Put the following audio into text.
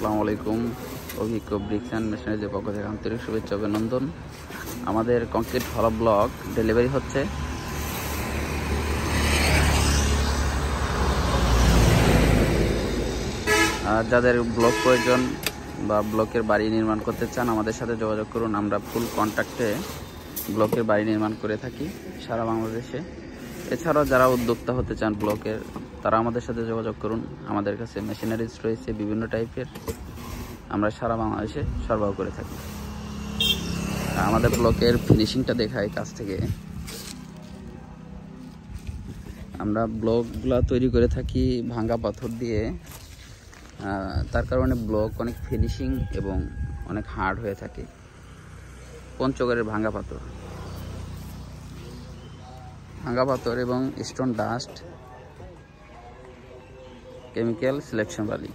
আসসালামু আলাইকুম। অভিজ্ঞ ব্রিক্স অ্যান্ড মেশিনারিজের পক্ষ থেকে আন্তরিক শুভেচ্ছা অভিনন্দন। আমাদের কংক্রিট হলো ব্লক ডেলিভারি হচ্ছে। যাদের ব্লক প্রয়োজন বা ব্লকের বাড়ি নির্মাণ করতে চান আমাদের সাথে যোগাযোগ করুন। আমরা ফুল কন্ট্রাক্টে ব্লকের বাড়ি নির্মাণ করে থাকি সারা বাংলাদেশে। এছাড়াও যারা উদ্যোক্তা হতে চান ব্লকের, তারা আমাদের সাথে যোগাযোগ করুন। আমাদের কাছে মেশিনারিজ রয়েছে বিভিন্ন টাইপের, আমরা সারা বাংলাদেশে সরবরাহ করে থাকি। আমাদের ব্লকের ফিনিশিংটা দেখাই কাছ থেকে। আমরা ব্লকগুলো তৈরি করে থাকি ভাঙ্গা পাথর দিয়ে, তার কারণে ব্লক অনেক ফিনিশিং এবং অনেক হার্ড হয়ে থাকে। পঞ্চগড়ের ভাঙ্গা পাথর এবং স্টোন ডাস্ট কেমিক্যাল সিলেকশন বালি।